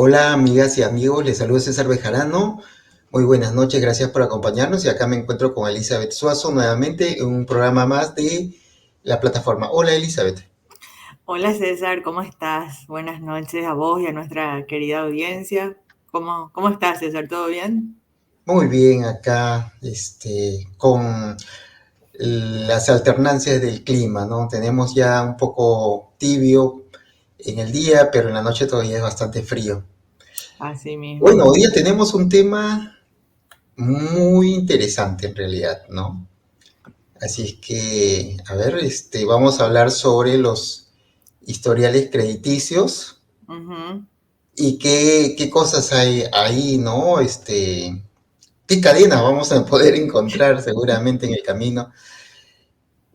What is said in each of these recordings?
Hola amigas y amigos, les saluda César Bejarano. Muy buenas noches, gracias por acompañarnos y acá me encuentro con Elizabeth Suazo nuevamente en un programa más de la plataforma. Hola Elizabeth. Hola César, ¿cómo estás? Buenas noches a vos y a nuestra querida audiencia. ¿Cómo estás, César? ¿Todo bien? Muy bien acá, con las alternancias del clima, ¿no? Tenemos ya un poco tibio en el día, pero en la noche todavía es bastante frío. Así Bueno, mismo. hoy día tenemos un tema muy interesante en realidad, ¿no? Así es que, a ver, vamos a hablar sobre los historiales crediticios Ujú. y qué cosas hay ahí, ¿no? Qué cadenas vamos a poder encontrar seguramente en el camino.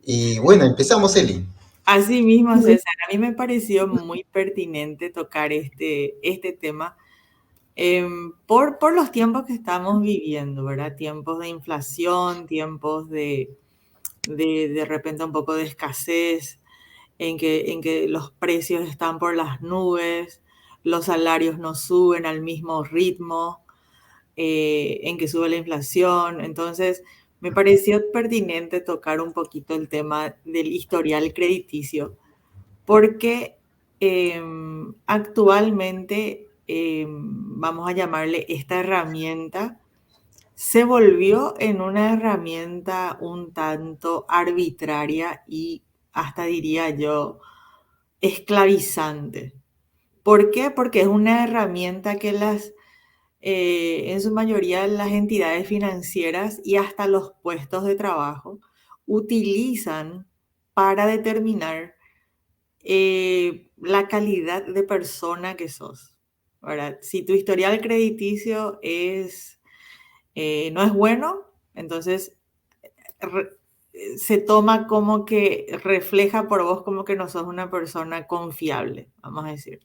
Y bueno, empezamos, Eli. Así mismo, César. A mí me pareció muy pertinente tocar este tema por los tiempos que estamos viviendo, ¿verdad? Tiempos de inflación, tiempos de repente un poco de escasez, en que los precios están por las nubes, los salarios no suben al mismo ritmo, en que sube la inflación. Entonces, me pareció pertinente tocar un poquito el tema del historial crediticio, porque actualmente, vamos a llamarle esta herramienta, se volvió en una herramienta un tanto arbitraria y hasta diría yo esclavizante. ¿Por qué? Porque es una herramienta que en su mayoría las entidades financieras y hasta los puestos de trabajo utilizan para determinar la calidad de persona que sos, ¿verdad? Si tu historial crediticio no es bueno, entonces re- se toma como que refleja por vos como que no sos una persona confiable, vamos a decir.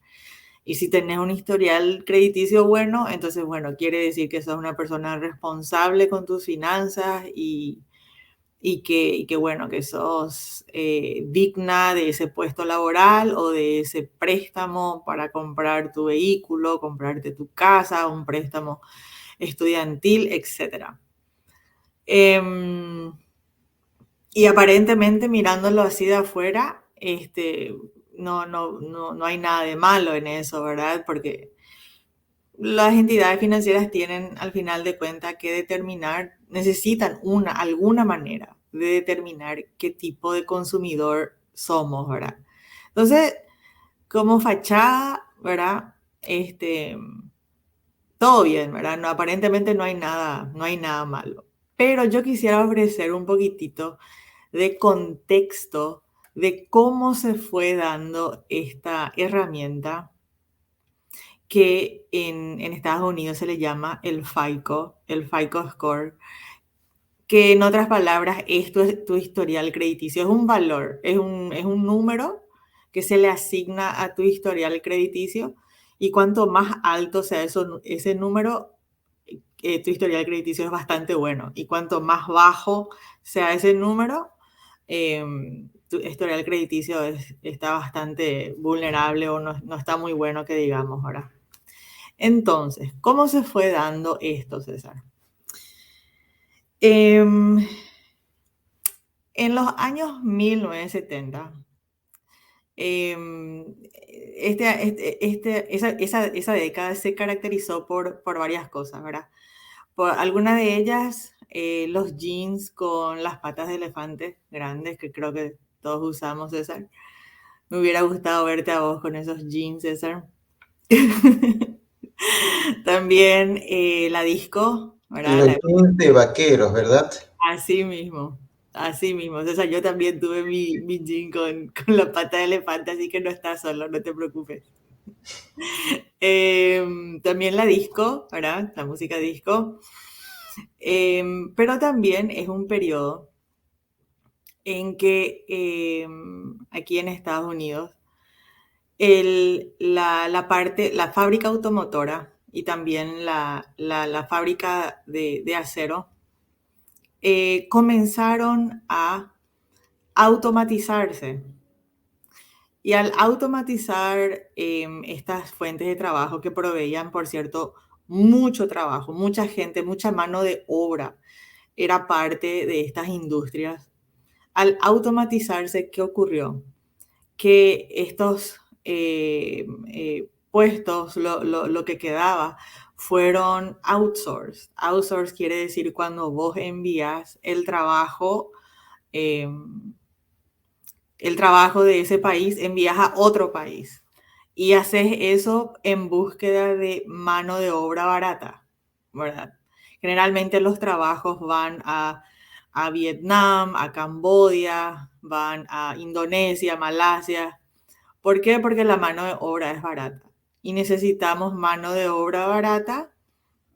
Y si tenés un historial crediticio bueno, entonces, bueno, quiere decir que sos una persona responsable con tus finanzas y que bueno, que sos digna de ese puesto laboral o de ese préstamo para comprar tu vehículo, comprarte tu casa, un préstamo estudiantil, etcétera. Em, y aparentemente mirándolo así de afuera, no hay nada de malo en eso, ¿verdad? Porque las entidades financieras tienen al final de cuentas que determinar, necesitan alguna manera de determinar qué tipo de consumidor somos, ¿verdad? Entonces, como fachada, ¿verdad? Todo bien, ¿verdad? No, aparentemente no hay nada malo. Pero yo quisiera ofrecer un poquitito de contexto de cómo se fue dando esta herramienta que en Estados Unidos se le llama el FICO Score, que en otras palabras es tu historial crediticio, es un valor, es un número que se le asigna a tu historial crediticio y cuanto más alto sea ese número, tu historial crediticio es bastante bueno y cuanto más bajo sea ese número, tu historial crediticio está bastante vulnerable o no está muy bueno que digamos ahora. Entonces, ¿cómo se fue dando esto, César? Em, en los años 1970, esa década se caracterizó por varias cosas, ¿verdad? Por algunas de ellas, los jeans con las patas de elefante grandes, que creo que todos usamos, César. Me hubiera gustado verte a vos con esos jeans, César. También la disco, ¿verdad? Los jeans de vaqueros, ¿verdad? Así mismo, así mismo. O sea, yo también tuve mi jean con la pata de elefante, así que no estás solo, no te preocupes. También la disco, ¿verdad? La música disco. Pero también es un periodo en que aquí en Estados Unidos, la fábrica automotora y también la fábrica de acero comenzaron a automatizarse. Y al automatizar estas fuentes de trabajo que proveían, por cierto, mucho trabajo, mucha gente, mucha mano de obra era parte de estas industrias. Al automatizarse, ¿qué ocurrió? Que estos puestos, lo que quedaba, fueron outsourced. Outsourced quiere decir cuando vos envías eh, el trabajo de ese país, envías a otro país y haces eso en búsqueda de mano de obra barata, ¿verdad? Generalmente los trabajos van a Vietnam, a Camboya, van a Indonesia, Malasia. ¿Por qué? Porque la mano de obra es barata y necesitamos mano de obra barata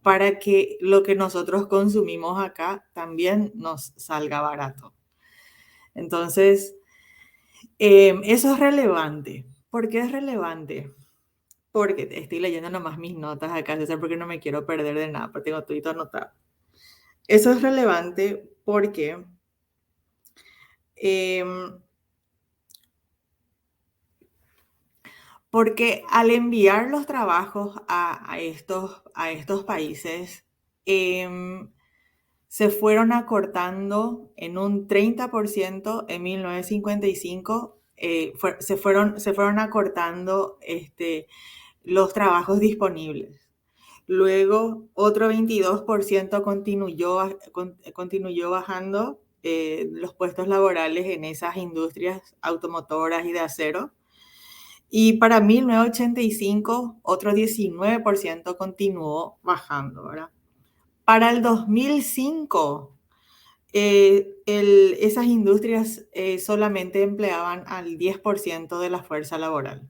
para que lo que nosotros consumimos acá también nos salga barato. Entonces, eso es relevante. ¿Por qué es relevante? Porque estoy leyendo nomás mis notas acá, César, porque no me quiero perder de nada, porque tengo todo anotado. Eso es relevante porque em, porque al enviar los trabajos a estos países, em, se fueron acortando en un 30% en 1955, se fueron acortando los trabajos disponibles. Luego, otro 22% continuó bajando los puestos laborales en esas industrias automotoras y de acero. Y para 1985, otro 19% continuó bajando, ¿verdad? Para el 2005, esas industrias solamente empleaban al 10% de la fuerza laboral,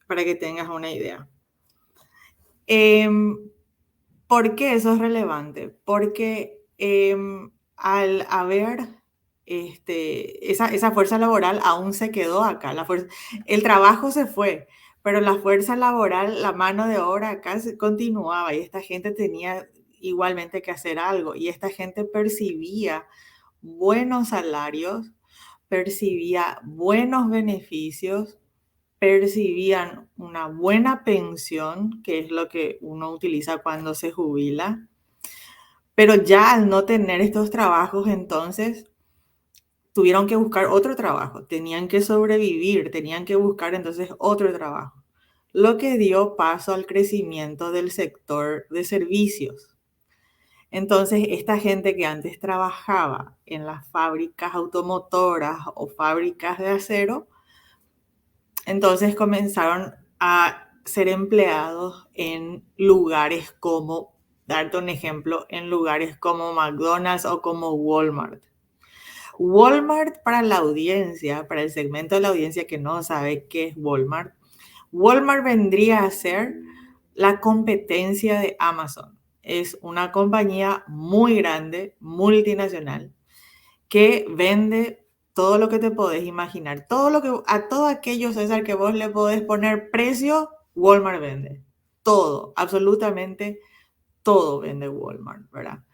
para que tengas una idea. Em, ¿Por qué eso es relevante? Porque al haber esa fuerza laboral aún se quedó acá. El trabajo se fue, pero la fuerza laboral, la mano de obra acá continuaba y esta gente tenía igualmente que hacer algo y esta gente percibía buenos salarios, percibía buenos beneficios, percibían una buena pensión, que es lo que uno utiliza cuando se jubila, pero ya al no tener estos trabajos, entonces tuvieron que buscar otro trabajo, tenían que sobrevivir, tenían que buscar entonces otro trabajo, lo que dio paso al crecimiento del sector de servicios. Entonces, esta gente que antes trabajaba en las fábricas automotoras o fábricas de acero, entonces comenzaron a ser empleados en lugares como, darte un ejemplo, en lugares como McDonald's o como Walmart. Walmart para la audiencia, para el segmento de la audiencia que no sabe qué es Walmart, Walmart vendría a ser la competencia de Amazon. Es una compañía muy grande, multinacional, que vende todo lo que te podés imaginar. A todo aquello, César, que vos le podés poner precio, Walmart vende. Todo, absolutamente todo vende Walmart, ¿verdad?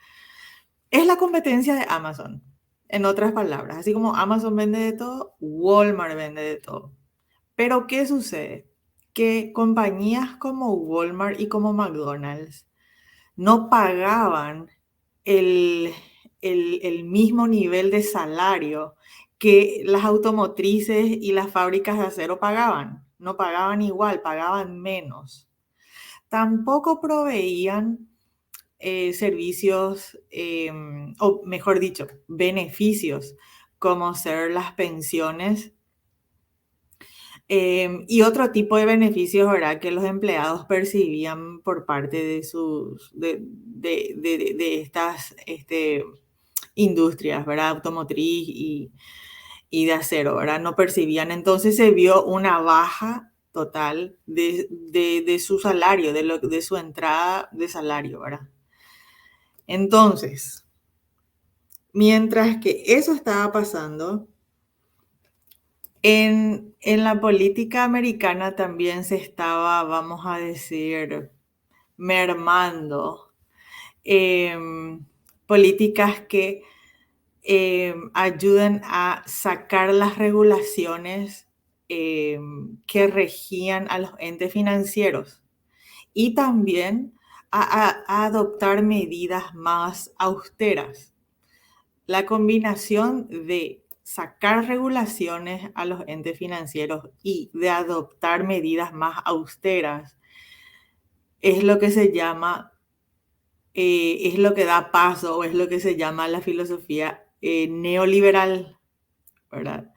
Es la competencia de Amazon, en otras palabras. Así como Amazon vende de todo, Walmart vende de todo. Pero ¿qué sucede? Que compañías como Walmart y como McDonald's no pagaban el, el mismo nivel de salario que las automotrices y las fábricas de acero pagaban. No pagaban igual, pagaban menos. Tampoco proveían servicios, o mejor dicho, beneficios, como ser las pensiones y otro tipo de beneficios, ¿verdad? Que los empleados percibían por parte de de estas industrias, ¿verdad? Automotriz y de acero, ¿verdad? No percibían. Entonces se vio una baja total de su salario, de su entrada de salario, ¿verdad? Entonces, mientras que eso estaba pasando, en la política americana también se estaba, vamos a decir, mermando políticas que ayuden a sacar las regulaciones que regían a los entes financieros y también a adoptar medidas más austeras. La combinación de sacar regulaciones a los entes financieros y de adoptar medidas más austeras es lo que se llama, es lo que da paso o es lo que se llama la filosofía neoliberal, ¿verdad?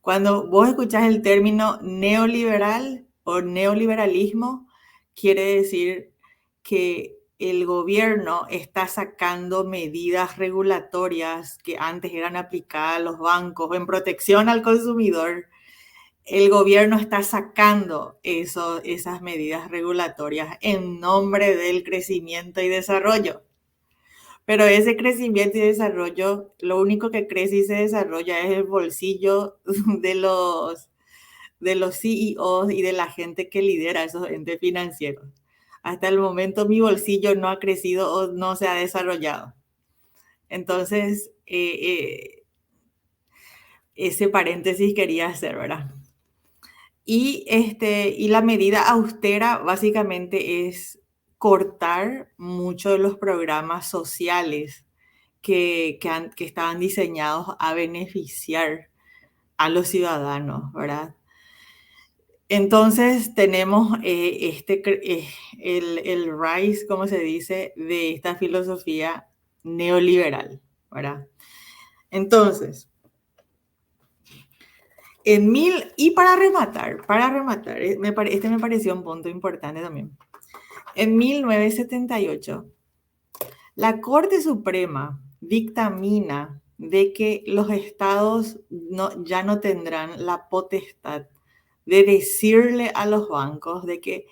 Cuando vos escuchás el término neoliberal o neoliberalismo, quiere decir que el gobierno está sacando medidas regulatorias que antes eran aplicadas a los bancos en protección al consumidor. El gobierno está sacando esas medidas regulatorias en nombre del crecimiento y desarrollo. Pero ese crecimiento y desarrollo, lo único que crece y se desarrolla es el bolsillo de los CEOs y de la gente que lidera esos entes financieros. Hasta el momento mi bolsillo no ha crecido o no se ha desarrollado. Entonces, ese paréntesis quería hacer, ¿verdad? Y la medida austera básicamente es cortar muchos de los programas sociales que estaban diseñados a beneficiar a los ciudadanos, ¿verdad? Entonces tenemos el rise, como se dice, de esta filosofía neoliberal, ¿verdad? Entonces, y para rematar, este me pareció un punto importante también. En 1978, la Corte Suprema dictamina de que los estados ya no tendrán la potestad de decirle a los bancos de que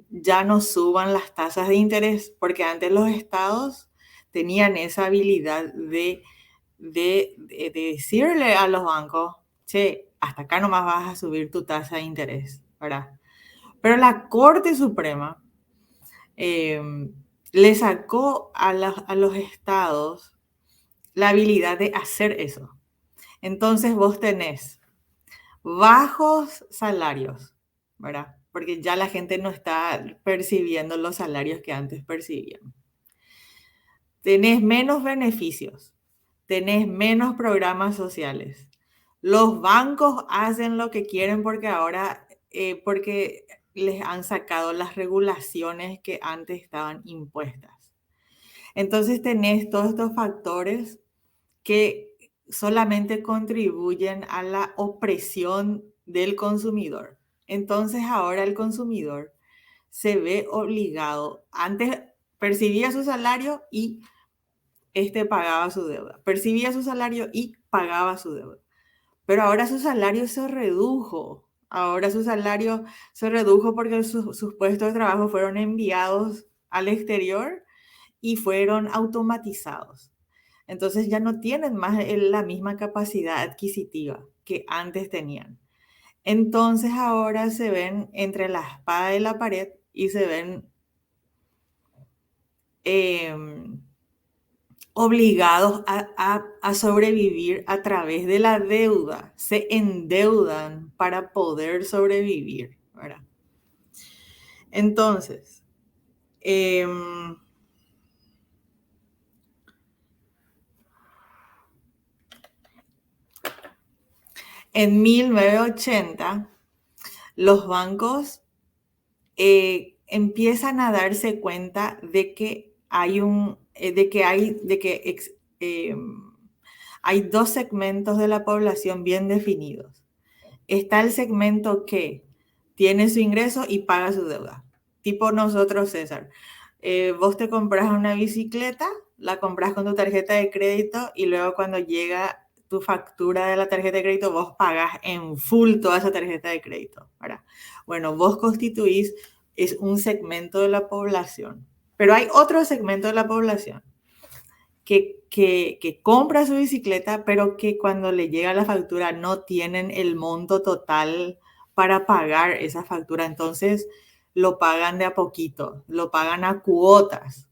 ya no suban las tasas de interés, porque antes los estados tenían esa habilidad de decirle a los bancos, che, hasta acá nomás vas a subir tu tasa de interés, ¿verdad? Pero la Corte Suprema le sacó a los estados la habilidad de hacer eso. Entonces vos tenés bajos salarios, ¿verdad? Porque ya la gente no está percibiendo los salarios que antes percibían. Tenés menos beneficios, tenés menos programas sociales. Los bancos hacen lo que quieren porque ahora, porque les han sacado las regulaciones que antes estaban impuestas. Entonces tenés todos estos factores que solamente contribuyen a la opresión del consumidor. Entonces ahora el consumidor se ve obligado, antes percibía su salario y pagaba su deuda, percibía su salario y pagaba su deuda. Pero ahora su salario se redujo. Ahora su salario se redujo porque sus puestos de trabajo fueron enviados al exterior y fueron automatizados. Entonces ya no tienen más la misma capacidad adquisitiva que antes tenían. Entonces ahora se ven entre la espada y la pared y se ven obligados a sobrevivir a través de la deuda. Se endeudan para poder sobrevivir, ¿verdad? Entonces, en 1980, los bancos empiezan a darse cuenta de que hay hay dos segmentos de la población bien definidos. Está el segmento que tiene su ingreso y paga su deuda. Tipo nosotros, César. Vos te compras una bicicleta, la compras con tu tarjeta de crédito y luego cuando llega tu factura de la tarjeta de crédito, vos pagas en full toda esa tarjeta de crédito, ¿verdad? Bueno, vos constituís es un segmento de la población. Pero hay otro segmento de la población que compra su bicicleta, pero que cuando le llega la factura no tienen el monto total para pagar esa factura. Entonces lo pagan de a poquito, lo pagan a cuotas.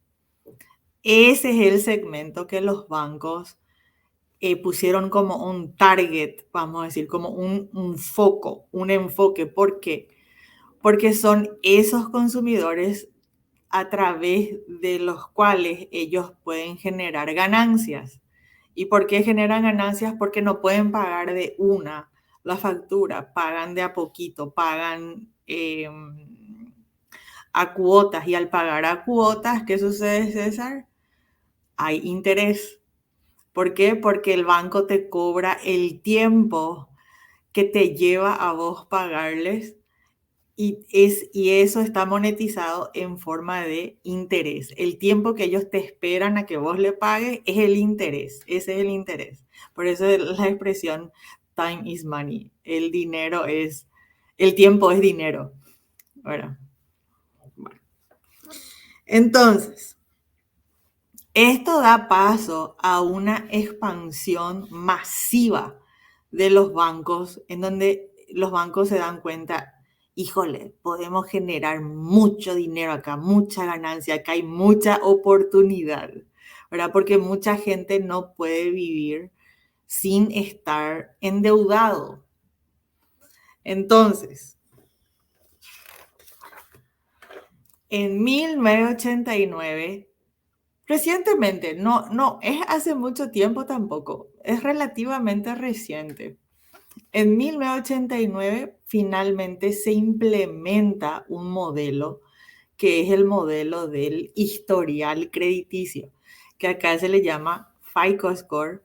Ese es el segmento que los bancos pusieron como un target, vamos a decir, como un foco, un enfoque. ¿Por qué? Porque son esos consumidores a través de los cuales ellos pueden generar ganancias. ¿Y por qué generan ganancias? Porque no pueden pagar de una la factura, pagan de a poquito, pagan a cuotas. Y al pagar a cuotas, ¿qué sucede, César? Hay interés. ¿Por qué? Porque el banco te cobra el tiempo que te lleva a vos pagarles y eso está monetizado en forma de interés. El tiempo que ellos te esperan a que vos le pagues es el interés, ese es el interés. Por eso es la expresión time is money. El tiempo es dinero. Bueno, entonces, esto da paso a una expansión masiva de los bancos, en donde los bancos se dan cuenta, híjole, podemos generar mucho dinero acá, mucha ganancia, acá hay mucha oportunidad, ¿verdad? Porque mucha gente no puede vivir sin estar endeudado. Entonces, en 1989, recientemente, no, es hace mucho tiempo tampoco, es relativamente reciente. En 1989 finalmente se implementa un modelo que es el modelo del historial crediticio, que acá se le llama FICO Score,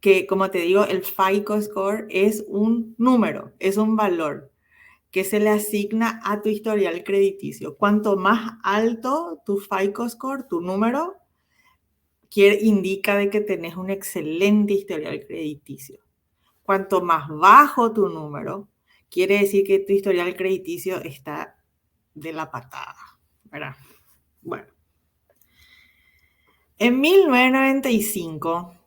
que como te digo, el FICO Score es un número, es un valor que se le asigna a tu historial crediticio. Cuanto más alto tu FICO Score, tu número, indica de que tenés un excelente historial crediticio. Cuanto más bajo tu número, quiere decir que tu historial crediticio está de la patada, ¿verdad? Bueno, en 1995,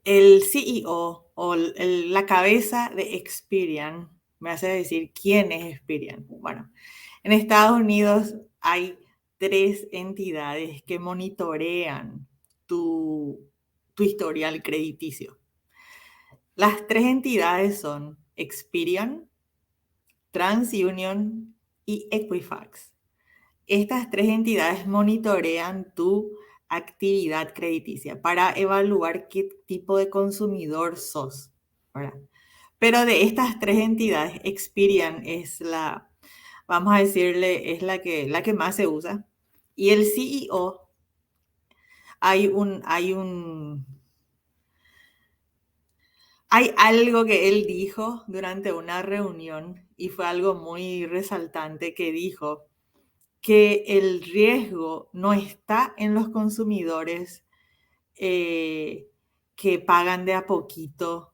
el CEO o la cabeza de Experian, me hace decir quién es Experian. Bueno, en Estados Unidos hay 3 entidades que monitorean tu historial crediticio. Las 3 entidades son Experian, TransUnion y Equifax. Estas 3 entidades monitorean tu actividad crediticia para evaluar qué tipo de consumidor sos, ¿verdad? Pero de estas 3 entidades, Experian es vamos a decirle, es la que más se usa. Y el CEO, hay algo que él dijo durante una reunión y fue algo muy resaltante que dijo que el riesgo no está en los consumidores eh, que pagan de a poquito,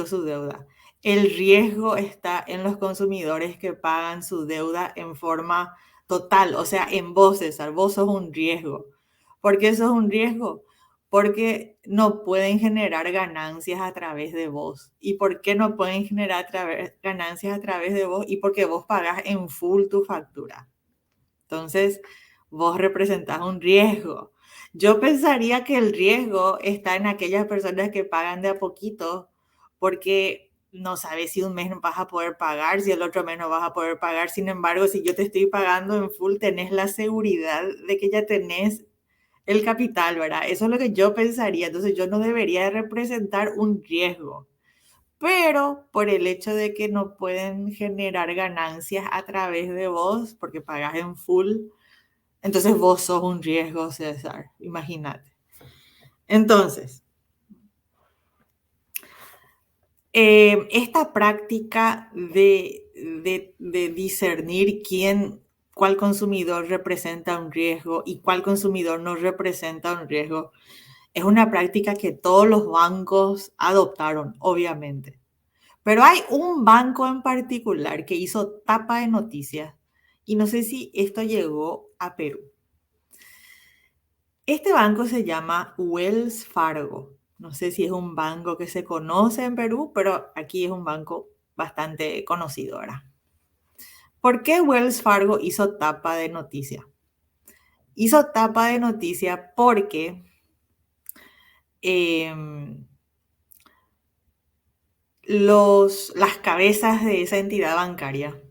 su deuda. El riesgo está en los consumidores que pagan su deuda en forma total, o sea, en vos, César, vos sos un riesgo. ¿Por qué sos un riesgo? Porque no pueden generar ganancias a través de vos. ¿Y por qué no pueden generar ganancias a través de vos? Y porque vos pagás en full tu factura. Entonces, vos representás un riesgo. Yo pensaría que el riesgo está en aquellas personas que pagan de a poquito, porque no sabes si un mes no vas a poder pagar, si el otro mes no vas a poder pagar. Sin embargo, si yo te estoy pagando en full, tenés la seguridad de que ya tenés el capital, ¿verdad? Eso es lo que yo pensaría. Entonces, yo no debería representar un riesgo. Pero por el hecho de que no pueden generar ganancias a través de vos, porque pagas en full, entonces vos sos un riesgo, César, imagínate. Entonces, esta práctica de discernir cuál consumidor representa un riesgo y cuál consumidor no representa un riesgo, es una práctica que todos los bancos adoptaron, obviamente. Pero hay un banco en particular que hizo tapa de noticias y no sé si esto llegó a Perú. Este banco se llama Wells Fargo. No sé si es un banco que se conoce en Perú, pero aquí es un banco bastante conocido ahora. ¿Por qué Wells Fargo hizo tapa de noticia? Hizo tapa de noticia porque las cabezas de esa entidad bancaria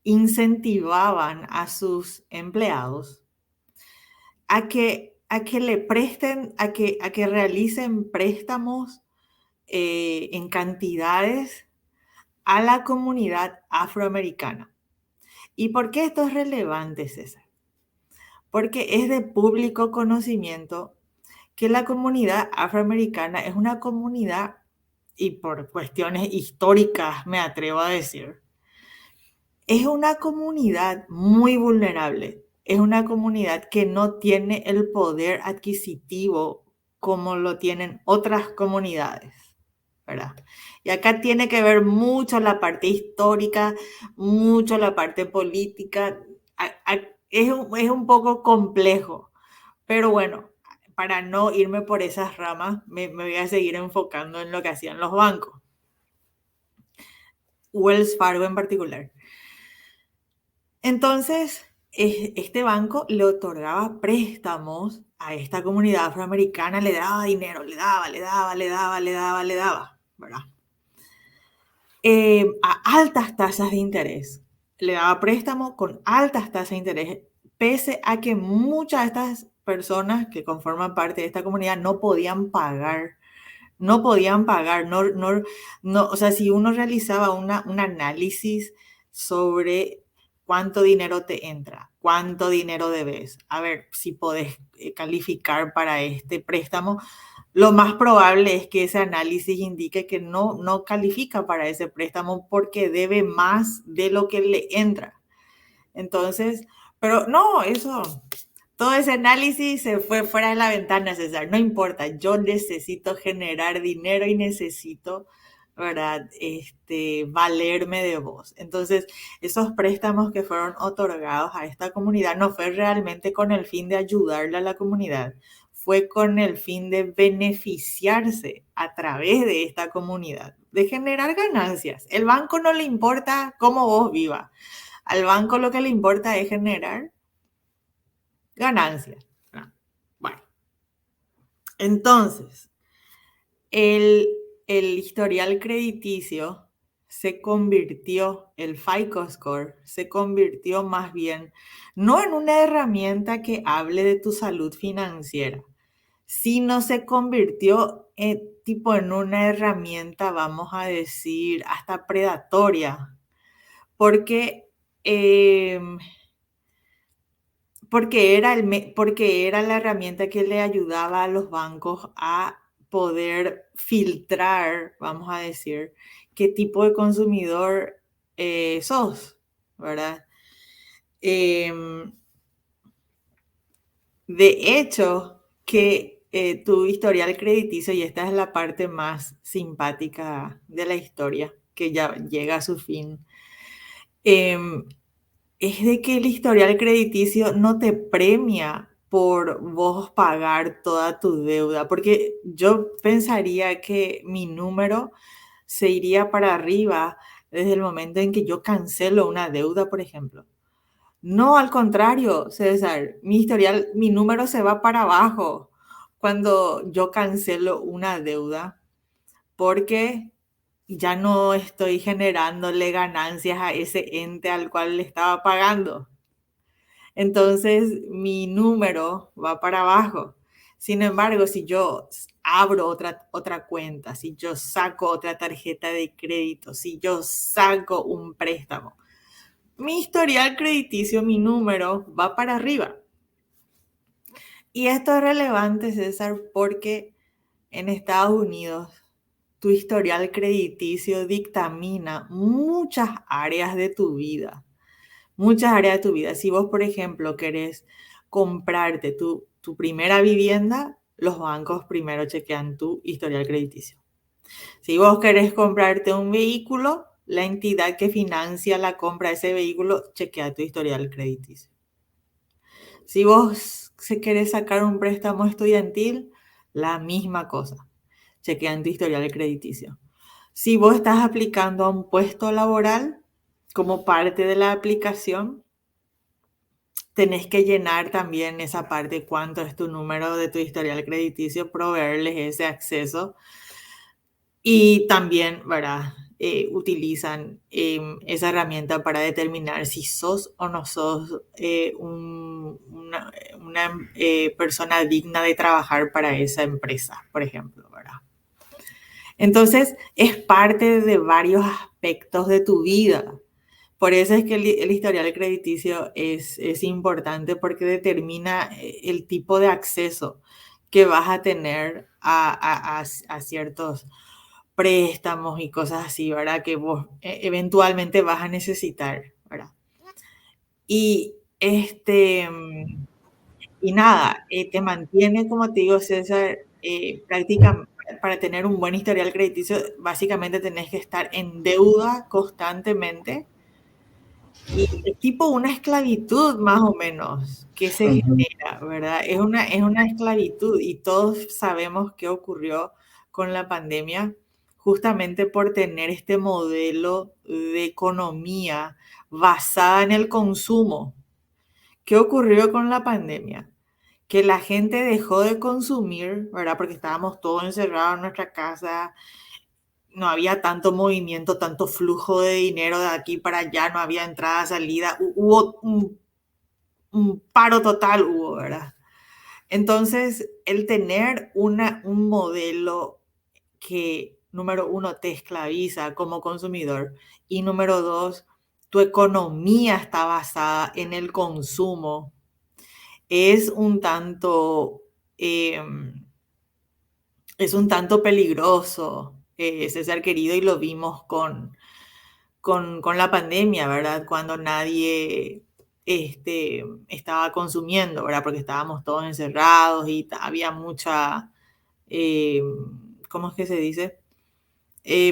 incentivaban a sus empleados a que le presten, a que realicen préstamos en cantidades a la comunidad afroamericana. ¿Y por qué esto es relevante, César? Porque es de público conocimiento que la comunidad afroamericana es una comunidad, y por cuestiones históricas me atrevo a decir, es una comunidad muy vulnerable. Es una comunidad que no tiene el poder adquisitivo como lo tienen otras comunidades, ¿verdad? Y acá tiene que ver mucho la parte histórica, mucho la parte política. Es un poco complejo, pero bueno, para no irme por esas ramas, me voy a seguir enfocando en lo que hacían los bancos, Wells Fargo en particular. Entonces, este banco le otorgaba préstamos a esta comunidad afroamericana, le daba dinero, le daba, ¿verdad? A altas tasas de interés. Le daba préstamo con altas tasas de interés, pese a que muchas de estas personas que conforman parte de esta comunidad no podían pagar. No podían pagar, no, o sea, si uno realizaba un análisis sobre cuánto dinero te entra, cuánto dinero debes, a ver si podés calificar para este préstamo, lo más probable es que ese análisis indique que no califica para ese préstamo porque debe más de lo que le entra. Entonces, pero no, todo ese análisis se fue fuera de la ventana, César. No importa, yo necesito generar dinero y necesito, ¿verdad? Valerme de vos. Entonces, esos préstamos que fueron otorgados a esta comunidad no fue realmente con el fin de ayudarle a la comunidad, fue con el fin de beneficiarse a través de esta comunidad, de generar ganancias. El banco no le importa cómo vos vivas. Al banco lo que le importa es generar ganancias. Bueno, entonces, el, el historial crediticio el FICO Score, se convirtió más bien no en una herramienta que hable de tu salud financiera, sino se convirtió en una herramienta, vamos a decir, hasta predatoria, porque eh, porque era la herramienta que le ayudaba a los bancos a poder filtrar, vamos a decir, qué tipo de consumidor sos, ¿verdad? Em, de hecho, que tu historial crediticio, y esta es la parte más simpática de la historia, que ya llega a su fin, em, es de que el historial crediticio no te premia por vos pagar toda tu deuda, porque yo pensaría que mi número se iría para arriba desde el momento en que yo cancelo una deuda, por ejemplo. No, al contrario, César, mi número se va para abajo cuando yo cancelo una deuda, porque ya no estoy generándole ganancias a ese ente al cual le estaba pagando. Entonces mi número va para abajo. Sin embargo, si yo abro otra cuenta, si yo saco otra tarjeta de crédito, si yo saco un préstamo, mi historial crediticio, mi número va para arriba. Y esto es relevante, César, porque en Estados Unidos tu historial crediticio dictamina muchas áreas de tu vida. Muchas áreas de tu vida. Si vos, por ejemplo, querés comprarte tu primera vivienda, los bancos primero chequean tu historial crediticio. Si vos querés comprarte un vehículo, la entidad que financia la compra de ese vehículo chequea tu historial crediticio. Si vos querés sacar un préstamo estudiantil, la misma cosa. Chequean tu historial crediticio. Si vos estás aplicando a un puesto laboral como parte de la aplicación, tenés que llenar también esa parte, cuánto es tu número de tu historial crediticio, proveerles ese acceso. Y también, ¿verdad? Utilizan esa herramienta para determinar si sos o no sos una persona digna de trabajar para esa empresa, por ejemplo, ¿verdad? Entonces, es parte de varios aspectos de tu vida. Por eso es que el historial crediticio es importante porque determina el tipo de acceso que vas a tener a ciertos préstamos y cosas así, ¿verdad? Que vos eventualmente vas a necesitar, ¿verdad? Y y nada, te mantiene, como te digo, César, prácticamente para tener un buen historial crediticio, básicamente tenés que estar en deuda constantemente y es tipo una esclavitud más o menos que se Ujú, genera, ¿verdad? Es una esclavitud y todos sabemos qué ocurrió con la pandemia, justamente por tener este modelo de economía basada en el consumo. ¿Qué ocurrió con la pandemia? Que la gente dejó de consumir, ¿verdad? Porque estábamos todos encerrados en nuestra casa, no había tanto movimiento, tanto flujo de dinero de aquí para allá, no había entrada, salida, hubo un paro total, hubo, ¿verdad? Entonces, el tener un modelo que, número uno, te esclaviza como consumidor y número dos, tu economía está basada en el consumo, es un tanto, es un tanto peligroso, César querido, y lo vimos con la pandemia, ¿verdad? Cuando nadie estaba consumiendo, ¿verdad? Porque estábamos todos encerrados y había mucha, eh, ¿cómo es que se dice?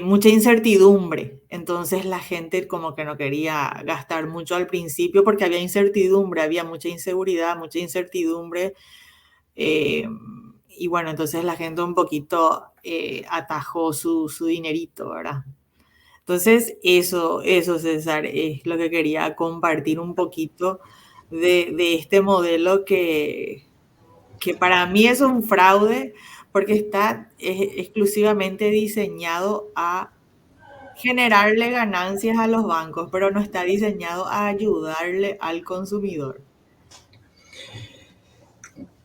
Mucha incertidumbre. Entonces la gente como que no quería gastar mucho al principio porque había incertidumbre, había mucha inseguridad, mucha incertidumbre. eh, y bueno, entonces la gente un poquito atajó su dinerito, ¿verdad? Entonces, eso, César, es lo que quería compartir un poquito de este modelo que para mí es un fraude porque está exclusivamente diseñado a generarle ganancias a los bancos, pero no está diseñado a ayudarle al consumidor.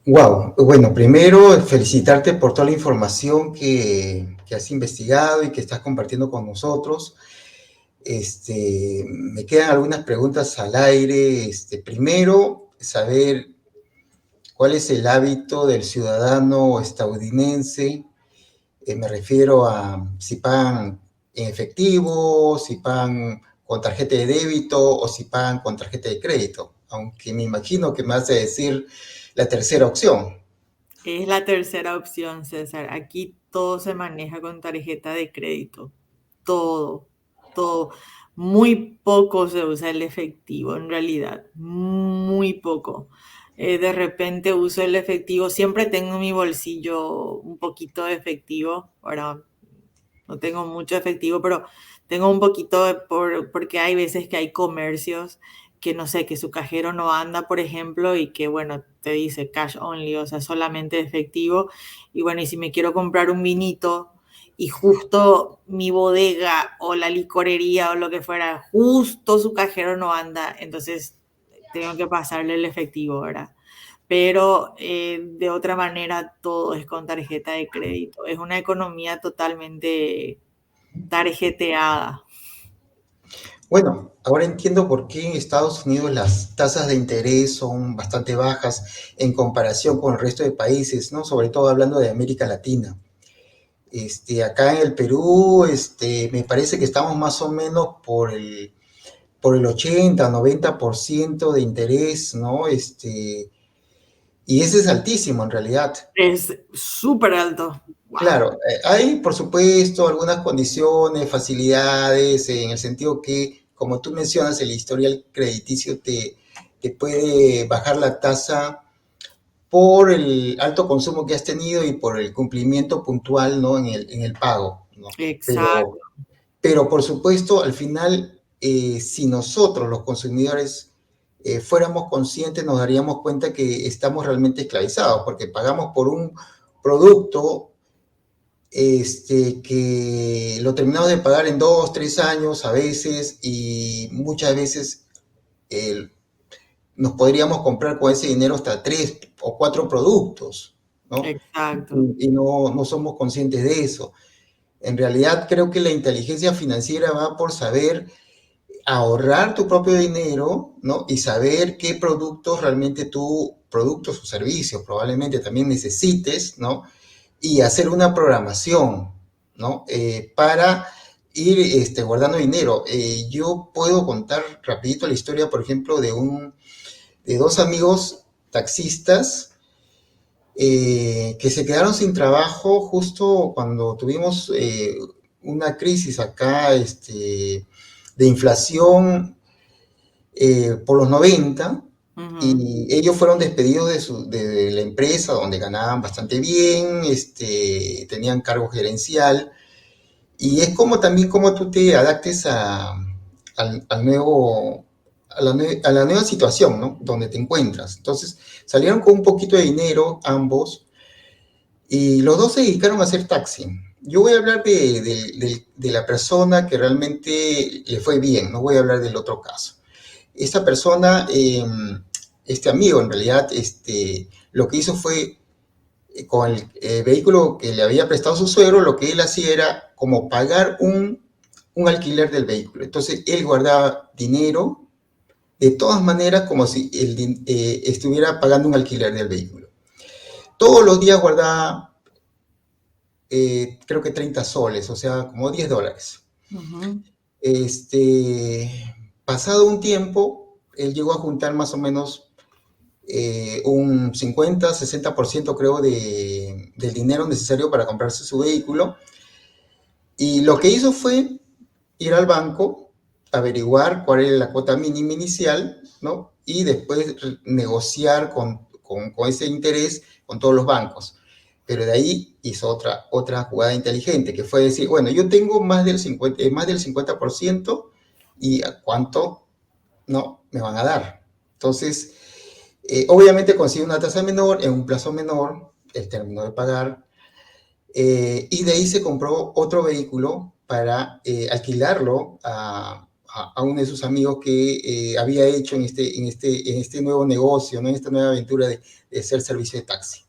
wow, bueno, primero felicitarte por toda la información que has investigado y que estás compartiendo con nosotros. Me quedan algunas preguntas al aire. Primero, saber cuál es el hábito del ciudadano estadounidense. Me refiero a si pagan en efectivo, si pagan con tarjeta de débito o si pagan con tarjeta de crédito. Aunque me imagino que me vas a decir la tercera opción. Es la tercera opción, César. Aquí todo se maneja con tarjeta de crédito. Todo, todo. Muy poco se usa el efectivo, en realidad. Muy poco. De repente uso el efectivo. Siempre tengo en mi bolsillo un poquito de efectivo. Ahora, no tengo mucho efectivo, pero tengo un poquito porque hay veces que hay comercios que no sé, que su cajero no anda, por ejemplo, y que bueno, te dice cash only, o sea, solamente efectivo. Y bueno, y si me quiero comprar un vinito y justo mi bodega o la licorería o lo que fuera, justo su cajero no anda, entonces tengo que pasarle el efectivo, ¿verdad? Pero de otra manera todo es con tarjeta de crédito. Es una economía totalmente tarjeteada. Bueno, ahora entiendo por qué en Estados Unidos las tasas de interés son bastante bajas en comparación con el resto de países, ¿no? Sobre todo hablando de América Latina. Acá en el Perú, me parece que estamos más o menos por el 80-90% de interés, ¿no? Y ese es altísimo en realidad. Es súper alto. Wow. Claro, hay por supuesto algunas condiciones, facilidades, en el sentido que, como tú mencionas, el historial crediticio te puede bajar la tasa por el alto consumo que has tenido y por el cumplimiento puntual, ¿no? en el pago, ¿no? Exacto. Pero por supuesto, al final, si nosotros, los consumidores, fuéramos conscientes, nos daríamos cuenta que estamos realmente esclavizados, porque pagamos por un producto que lo terminamos de pagar en 2, 3 años a veces, y muchas veces eh, nos podríamos comprar con ese dinero hasta 3 o 4 productos, ¿no? Exacto. Y no somos conscientes de eso. En realidad creo que la inteligencia financiera va por saber ahorrar tu propio dinero, ¿no? Y saber qué productos realmente tú, productos o servicios probablemente también necesites, ¿no? Y hacer una programación, ¿no? Para ir guardando dinero. Yo puedo contar rapidito la historia, por ejemplo, de 2 amigos taxistas que se quedaron sin trabajo justo cuando tuvimos una crisis acá de inflación por los 90, Ujú. y ellos fueron despedidos de la empresa donde ganaban bastante bien, tenían cargo gerencial, y es como también como tú te adaptes al nuevo, a la nueva situación, ¿no? Donde te encuentras. Entonces salieron con un poquito de dinero ambos, y los dos se dedicaron a hacer taxi. Yo voy a hablar de la persona que realmente le fue bien, no voy a hablar del otro caso. Esta persona, este amigo en realidad, lo que hizo fue, con el vehículo que le había prestado su suegro, lo que él hacía era como pagar un alquiler del vehículo. Entonces él guardaba dinero de todas maneras como si él estuviera pagando un alquiler del vehículo. Todos los días guardaba, creo que 30 soles, o sea, como $10. Ujú. Pasado un tiempo, él llegó a juntar más o menos un 50, 60% creo del dinero necesario para comprarse su vehículo. Y lo que hizo fue ir al banco, averiguar cuál era la cuota mínima inicial, ¿no? Y después negociar con ese interés con todos los bancos. Pero de ahí hizo otra jugada inteligente, que fue decir, bueno, yo tengo más del 50% y ¿a cuánto no me van a dar? Entonces, obviamente consigue una tasa menor en un plazo menor, él terminó de pagar, y de ahí se compró otro vehículo para alquilarlo a uno de sus amigos que había hecho en este nuevo negocio, ¿no? En esta nueva aventura de hacer servicio de taxi.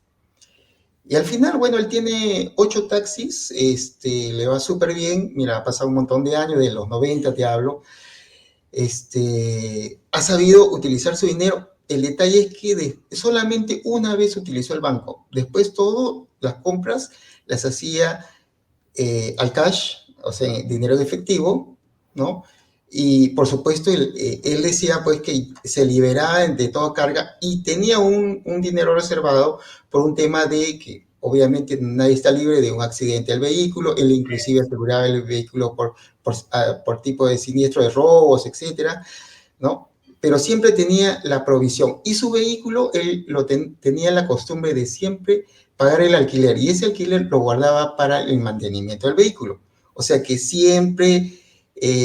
Y al final, bueno, él tiene 8 taxis, le va súper bien, mira, ha pasado un montón de años, de los 90 te hablo, ha sabido utilizar su dinero. El detalle es que solamente una vez utilizó el banco. Después todo, las compras, las hacía al cash, o sea, dinero en efectivo, ¿no? Y por supuesto, él decía pues que se liberaba de toda carga y tenía un dinero reservado por un tema de que obviamente nadie está libre de un accidente al vehículo, él inclusive aseguraba el vehículo por tipo de siniestro de robos, etcétera, ¿no? Pero siempre tenía la provisión. Y su vehículo, él tenía la costumbre de siempre pagar el alquiler. Y ese alquiler lo guardaba para el mantenimiento del vehículo. O sea que siempre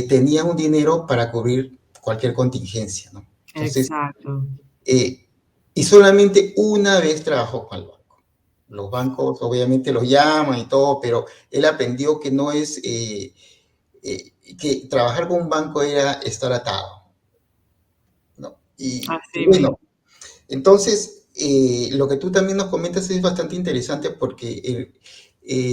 tenía un dinero para cubrir cualquier contingencia, ¿no? Entonces, Exacto. eh, y solamente una vez trabajó con el banco. Los bancos obviamente los llaman y todo, pero él aprendió que no es, que trabajar con un banco era estar atado, ¿no? Y Así mismo. bueno, entonces, lo que tú también nos comentas es bastante interesante porque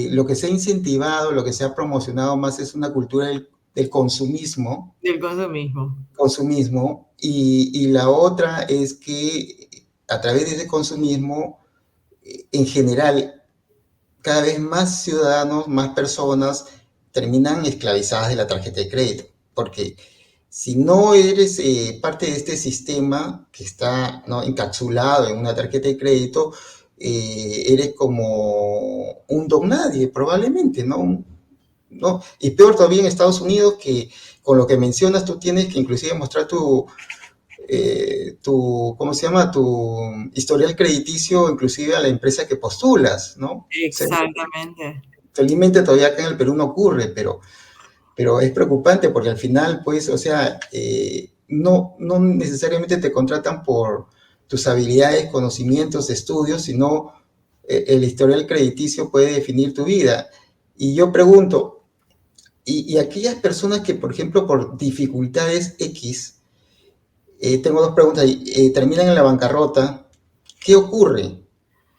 lo que se ha incentivado, lo que se ha promocionado más es una cultura del consumismo, Del consumismo. y la otra es que a través de ese consumismo, en general, cada vez más ciudadanos, más personas terminan esclavizadas de la tarjeta de crédito, porque si no eres parte de este sistema que está, ¿no?, encapsulado en una tarjeta de crédito, eres como un don nadie, probablemente, ¿no? ¿No? Y peor todavía en Estados Unidos, que con lo que mencionas, tú tienes que inclusive mostrar ¿cómo se llama? Tu historial crediticio, inclusive a la empresa que postulas, ¿no? O sea, Exactamente. felizmente todavía acá en el Perú no ocurre, pero es preocupante porque al final, pues, o sea, no necesariamente te contratan por tus habilidades, conocimientos, estudios, sino el historial crediticio puede definir tu vida. Y yo pregunto, y aquellas personas que, por ejemplo, por dificultades X, tengo dos preguntas, terminan en la bancarrota, ¿qué ocurre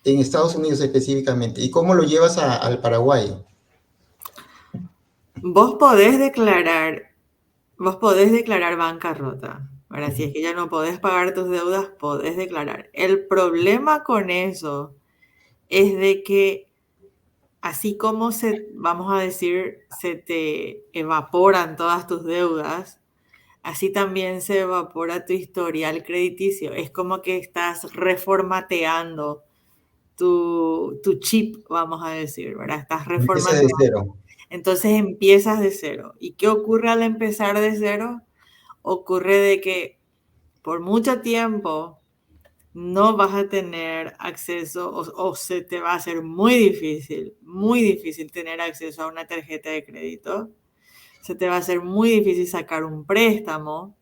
en Estados Unidos específicamente? ¿Y cómo lo llevas al Paraguay? Vos podés declarar, vos podés declarar bancarrota. Ahora, si es que ya no podés pagar tus deudas, podés declarar. El problema con eso es de que así como vamos a decir, se te evaporan todas tus deudas, así también se evapora tu historial crediticio. Es como que estás reformateando tu chip, vamos a decir, ¿verdad? Estás Empieza de reformateando. cero. Entonces empiezas de cero. ¿Y qué ocurre al empezar de cero? Ocurre de que por mucho tiempo no vas a tener acceso o se te va a hacer muy difícil tener acceso a una tarjeta de crédito. Se te va a hacer muy difícil sacar un préstamo.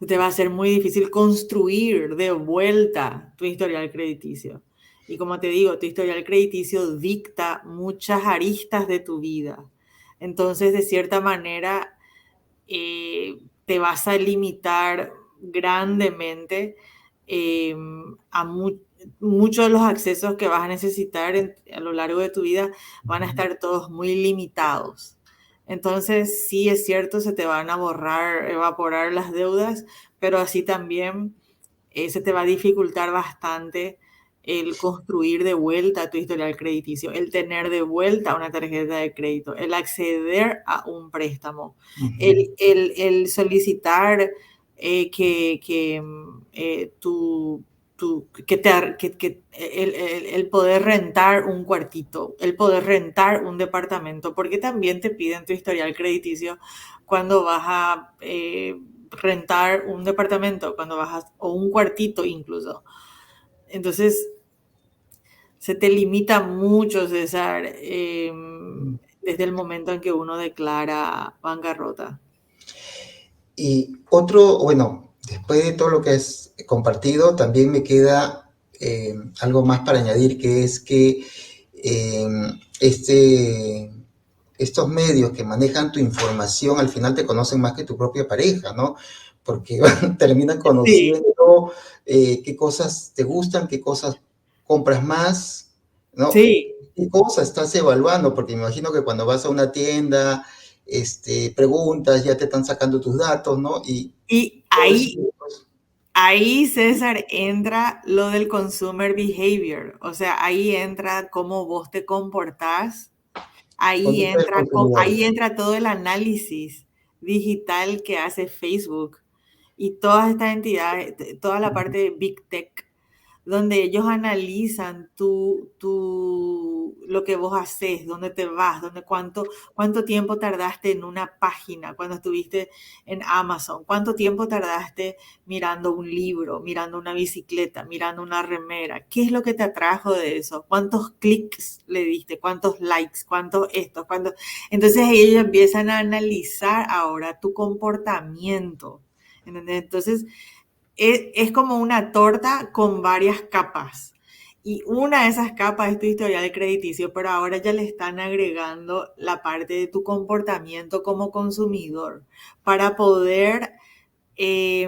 Se te va a hacer muy difícil construir de vuelta tu historial crediticio. Y como te digo, tu historial crediticio dicta muchas aristas de tu vida. Entonces, de cierta manera, te vas a limitar grandemente eh, a muchos de los accesos que vas a necesitar a lo largo de tu vida van a estar todos muy limitados. Entonces, sí es cierto, se te van a borrar, evaporar las deudas, pero así también se te va a dificultar bastante el construir de vuelta tu historial crediticio, el tener de vuelta una tarjeta de crédito, el acceder a un préstamo, Uh -huh. el solicitar que el poder rentar un cuartito, el poder rentar un departamento, porque también te piden tu historial crediticio cuando vas a rentar un departamento, cuando vas o un cuartito incluso. Entonces, se te limita mucho, César, desde el momento en que uno declara bancarrota. Y otro, bueno, después de todo lo que has compartido, también me queda algo más para añadir, que es que eh, este, estos medios que manejan tu información al final te conocen más que tu propia pareja, ¿no? Porque terminan Sí, conociendo qué cosas te gustan, qué cosas compras más, ¿no? sí. ¿Qué cosas estás evaluando? Porque me imagino que cuando vas a una tienda, preguntas, ya te están sacando tus datos, ¿no? Y Y todo eso, pues, ahí, César, entra lo del consumer behavior. O sea, ahí entra cómo vos te comportás. conducta del consumidor. Ahí entra todo el análisis digital que hace Facebook y todas estas entidades, toda la parte de Big Tech, donde ellos analizan lo que vos haces, dónde te vas, cuánto tiempo tardaste en una página cuando estuviste en Amazon, cuánto tiempo tardaste mirando un libro, mirando una bicicleta, mirando una remera, qué es lo que te atrajo de eso, cuántos clics le diste, cuántos likes, cuántos esto, cuántos... Entonces ellos empiezan a analizar ahora tu comportamiento. ¿Entendés? Entonces, es como una torta con varias capas. Y una de esas capas es tu historial crediticio, pero ahora ya le están agregando la parte de tu comportamiento como consumidor para poder, eh,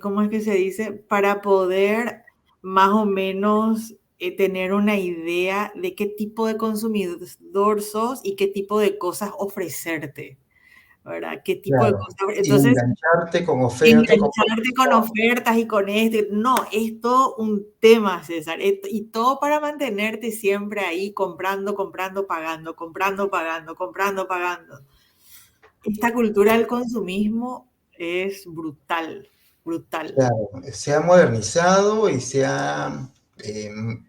¿cómo es que se dice? Para poder más o menos tener una idea de qué tipo de consumidor sos y qué tipo de cosas ofrecerte, ¿verdad? ¿Qué tipo de Claro. cosas? Y Entonces, engancharte con ofertas, con engancharte con promoción. ofertas y con este. No, es todo un tema, César. Y todo para mantenerte siempre ahí comprando, comprando, pagando, comprando, pagando, comprando, pagando. Esta cultura del consumismo es brutal, brutal. Claro, se ha modernizado y se ha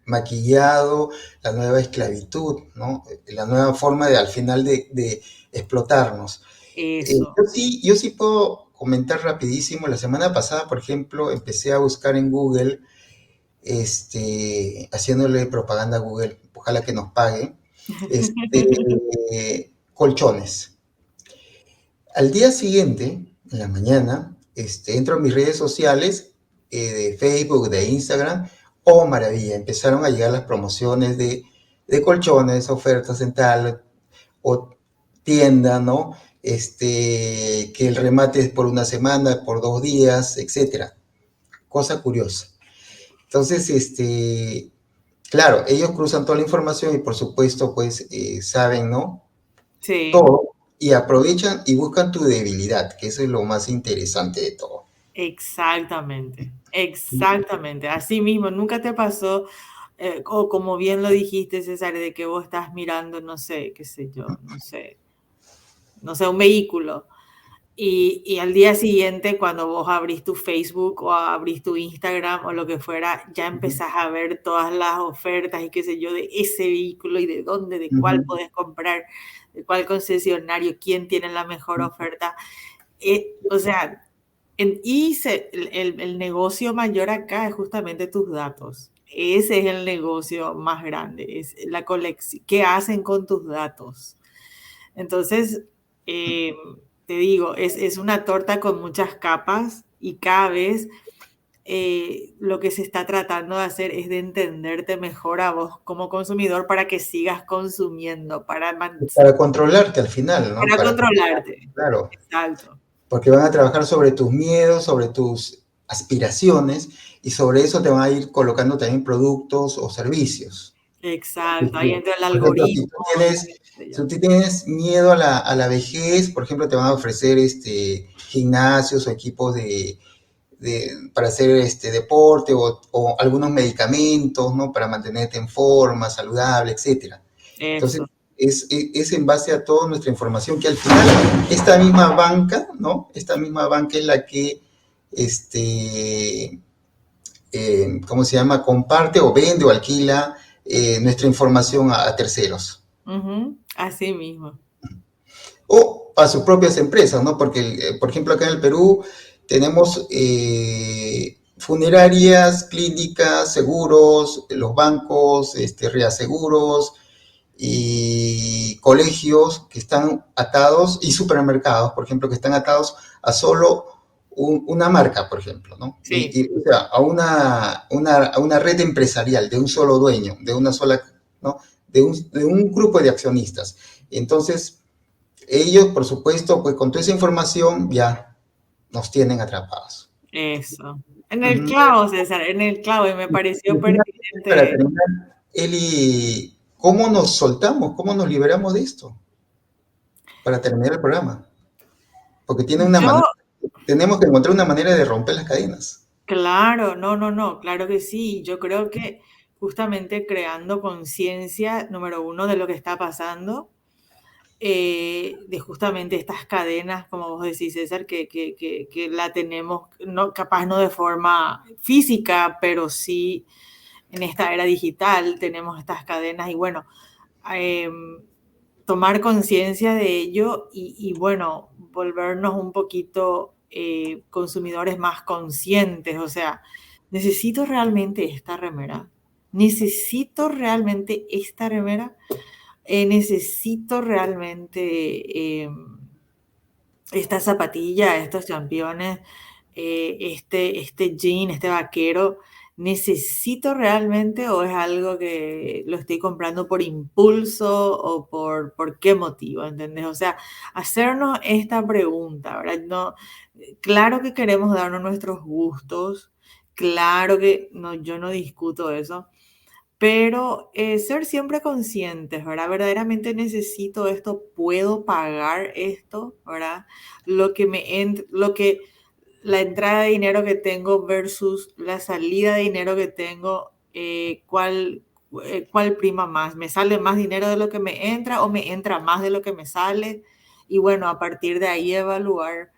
maquillado la nueva esclavitud, ¿no? La nueva forma de al final de explotarnos. Eso. Yo sí puedo comentar rapidísimo. La semana pasada, por ejemplo, empecé a buscar en Google, haciéndole propaganda a Google, ojalá que nos pague, colchones. Al día siguiente, en la mañana, entro a mis redes sociales, de Facebook, de Instagram. Oh, maravilla, empezaron a llegar las promociones de colchones, ofertas en tal o tienda, ¿no? Que el remate es por una semana, por 2 días, etcétera. Cosa curiosa. Entonces, claro, ellos cruzan toda la información y por supuesto, pues, saben, ¿no? Sí, Todo y aprovechan y buscan tu debilidad, que eso es lo más interesante de todo. exactamente, exactamente. Así mismo, ¿nunca te pasó, o como bien lo dijiste, César, de que vos estás mirando, no sé, qué sé yo, no sé, un vehículo? Y al día siguiente, cuando vos abrís tu Facebook o abrís tu Instagram o lo que fuera, ya Ujú, empezás a ver todas las ofertas y qué sé yo de ese vehículo y de dónde, de cuál ujú, podés comprar, de cuál concesionario, quién tiene la mejor oferta. O sea, el negocio mayor acá es justamente tus datos. Ese es el negocio más grande, es la colección. ¿Qué hacen con tus datos? Entonces, eh, te digo, es una torta con muchas capas y cada vez lo que se está tratando de hacer es de entenderte mejor a vos como consumidor para que sigas consumiendo, para controlarte al final, ¿no? para Para controlar, controlarte. claro, Exacto, porque van a trabajar sobre tus miedos, sobre tus aspiraciones y sobre eso te van a ir colocando también productos o servicios. exacto. Ahí entra el Por ejemplo, algoritmo y qué sé si yo. tú tienes miedo a la vejez, por ejemplo, te van a ofrecer gimnasios o equipos para hacer deporte o algunos medicamentos, ¿no? Para mantenerte en forma, saludable, etcétera. Entonces, Eso, es en base a toda nuestra información que al final esta misma banca, ¿no? Esta misma banca es la que, este, ¿cómo se llama? Comparte o vende o alquila nuestra información a terceros. ujú, así mismo. O a sus propias empresas, ¿no? Porque, por ejemplo, acá en el Perú tenemos funerarias, clínicas, seguros, los bancos, reaseguros y colegios que están atados, y supermercados, por ejemplo, que están atados a solo una marca, por ejemplo, ¿no? Sí, O sea, a una red empresarial de un solo dueño, de una sola, ¿no? De un grupo de accionistas. Entonces, ellos, por supuesto, pues con toda esa información ya nos tienen atrapados. eso. En el Ujú. clavo, César, en el clavo, y me Y pareció finalmente, para pertinente. terminar, Eli, ¿cómo nos soltamos? ¿Cómo nos liberamos de esto? Para terminar el programa. Porque tiene una Yo, manera, tenemos que encontrar una manera de romper las cadenas. claro, no, no, no, claro que sí. Yo creo que justamente creando conciencia, número uno, de lo que está pasando, de justamente estas cadenas, como vos decís, César, que la tenemos, no, capaz no de forma física, pero sí en esta era digital tenemos estas cadenas y bueno, tomar conciencia de ello y bueno, volvernos un poquito consumidores más conscientes, o sea, necesito realmente esta remera, necesito realmente esta remera, necesito realmente esta zapatilla, estos championes, este jean, este vaquero, ¿necesito realmente o es algo que lo estoy comprando por impulso o por qué motivo? ¿Entendés? O sea, hacernos esta pregunta, ¿verdad? No, claro que queremos darnos nuestros gustos, claro que no, yo no discuto eso, pero ser siempre conscientes, ¿verdad? Verdaderamente necesito esto, puedo pagar esto, ¿verdad? La entrada de dinero que tengo versus la salida de dinero que tengo, ¿cuál prima más? ¿Me sale más dinero de lo que me entra o me entra más de lo que me sale? Y bueno, a partir de ahí evaluar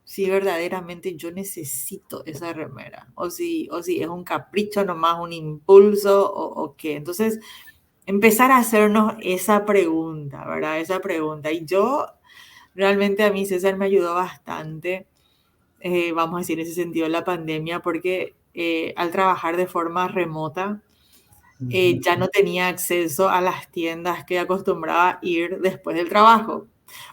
si verdaderamente yo necesito esa remera o si es un capricho nomás, un impulso o qué. Entonces, empezar a hacernos esa pregunta, ¿verdad? Esa pregunta. Y yo, realmente a mí César me ayudó bastante, vamos a decir, en ese sentido, la pandemia, porque al trabajar de forma remota, Ujú. ya no tenía acceso a las tiendas que acostumbraba ir después del trabajo.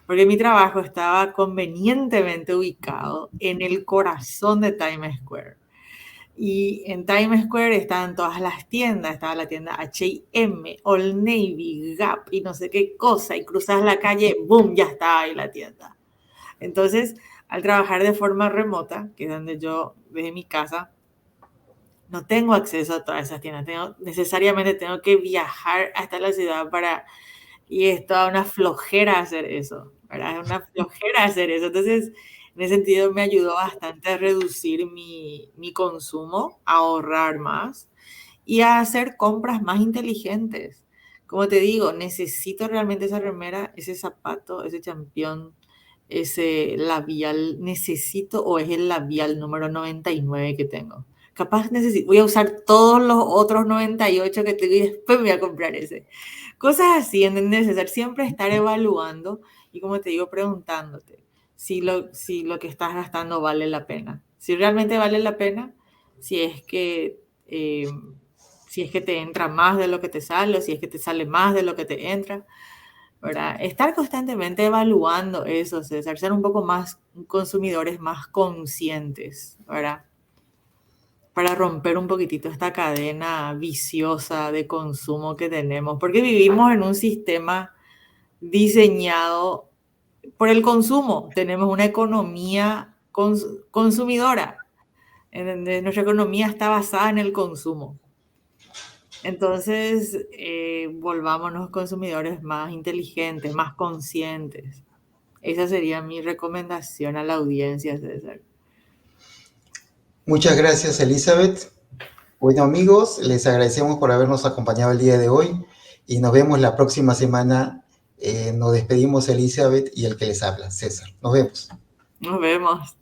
porque mi trabajo estaba convenientemente ubicado en el corazón de Times Square. Y en Times Square estaban todas las tiendas, estaba la tienda H&M, Old Navy, Gap y no sé qué cosa, y cruzas la calle, ¡boom!, ya estaba ahí la tienda. Entonces, al trabajar de forma remota, que es donde yo, desde mi casa, no tengo acceso a todas esas tiendas, necesariamente tengo que viajar hasta la ciudad para, y es toda una flojera hacer eso, ¿verdad? Es una flojera hacer eso. Entonces, en ese sentido me ayudó bastante a reducir mi consumo, a ahorrar más y a hacer compras más inteligentes. Como te digo, necesito realmente esa remera, ese zapato, ese champión, ese labial, necesito o es el labial número 99 que tengo. Capaz necesito, voy a usar todos los otros 98 que tengo y después me voy a comprar ese. Cosas así, ¿entendés? Siempre estar evaluando y como te digo, preguntándote si lo que estás gastando vale la pena. Si realmente vale la pena, si es que, eh, si es que te entra más de lo que te sale o si es que te sale más de lo que te entra, ¿verdad? Estar constantemente evaluando eso, César, ser un poco más consumidores más conscientes, ¿verdad? Para romper un poquitito esta cadena viciosa de consumo que tenemos, porque vivimos en un sistema diseñado por el consumo, tenemos una economía consumidora, ¿entendés? Nuestra economía está basada en el consumo. Entonces, volvámonos consumidores más inteligentes, más conscientes. Esa sería mi recomendación a la audiencia, César. Muchas gracias, Elizabeth. Bueno, amigos, les agradecemos por habernos acompañado el día de hoy y nos vemos la próxima semana. Nos despedimos, Elizabeth, y el que les habla, César. Nos vemos. Nos vemos.